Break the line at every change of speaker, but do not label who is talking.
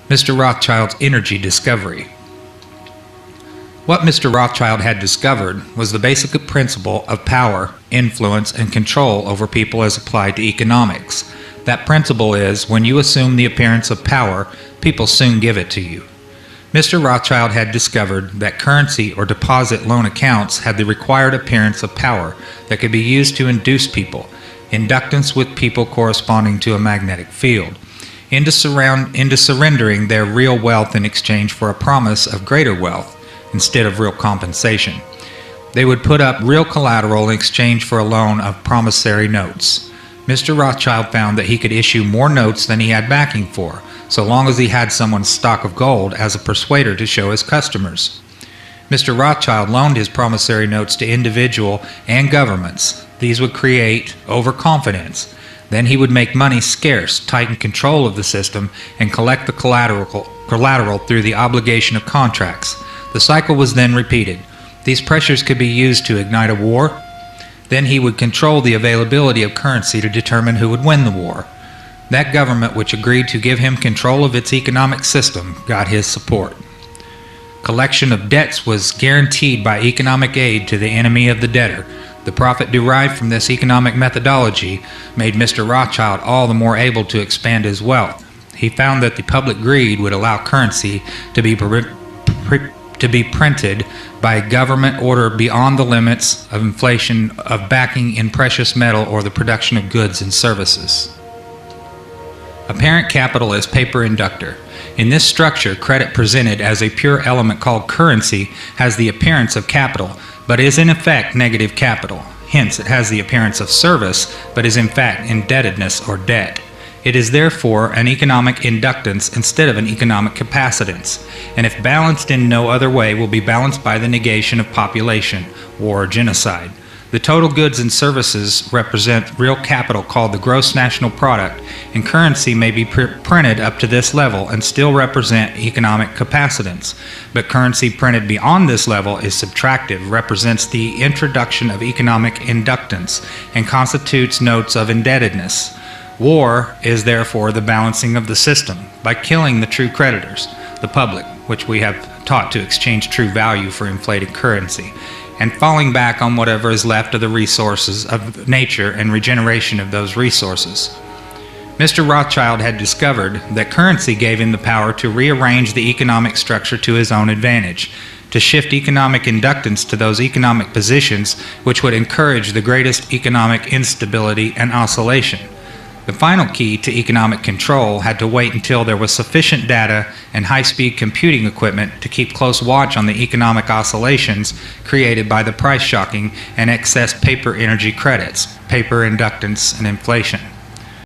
Mr. Rothschild's energy discovery. What Mr. Rothschild had discovered was the basic principle of power, influence, and control over people as applied to economics. That principle is, when you assume the appearance of power, people soon give it to you. Mr. Rothschild had discovered that currency or deposit loan accounts had the required appearance of power that could be used to induce people, inductance with people corresponding to a magnetic field, into surrendering their real wealth in exchange for a promise of greater wealth instead of real compensation. They would put up real collateral in exchange for a loan of promissory notes. Mr. Rothschild found that he could issue more notes than he had backing for, so long as he had someone's stock of gold as a persuader to show his customers. Mr. Rothschild loaned his promissory notes to individual and governments. These would create overconfidence. Then he would make money scarce, tighten control of the system, and collect the collateral through the obligation of contracts. The cycle was then repeated. These pressures could be used to ignite a war. Then he would control the availability of currency to determine who would win the war. That government which agreed to give him control of its economic system got his support. Collection of debts was guaranteed by economic aid to the enemy of the debtor. The profit derived from this economic methodology made Mr. Rothschild all the more able to expand his wealth. He found that the public greed would allow currency to be printed by government order beyond the limits of inflation of backing in precious metal or the production of goods and services. Apparent capital as paper inductor. In this structure, credit presented as a pure element called currency has the appearance of capital, but is in effect negative capital. Hence, it has the appearance of service, but is in fact indebtedness or debt. It is therefore an economic inductance instead of an economic capacitance, and if balanced in no other way will be balanced by the negation of population, war, or genocide. The total goods and services represent real capital called the gross national product, and currency may be printed up to this level and still represent economic capacitance. But currency printed beyond this level is subtractive, represents the introduction of economic inductance, and constitutes notes of indebtedness. War is therefore the balancing of the system by killing the true creditors, the public, which we have taught to exchange true value for inflated currency, and falling back on whatever is left of the resources of nature and regeneration of those resources. Mr. Rothschild had discovered that currency gave him the power to rearrange the economic structure to his own advantage, to shift economic inductance to those economic positions which would encourage the greatest economic instability and oscillation. The final key to economic control had to wait until there was sufficient data and high-speed computing equipment to keep close watch on the economic oscillations created by the price shocking and excess paper energy credits, paper inductance, and inflation.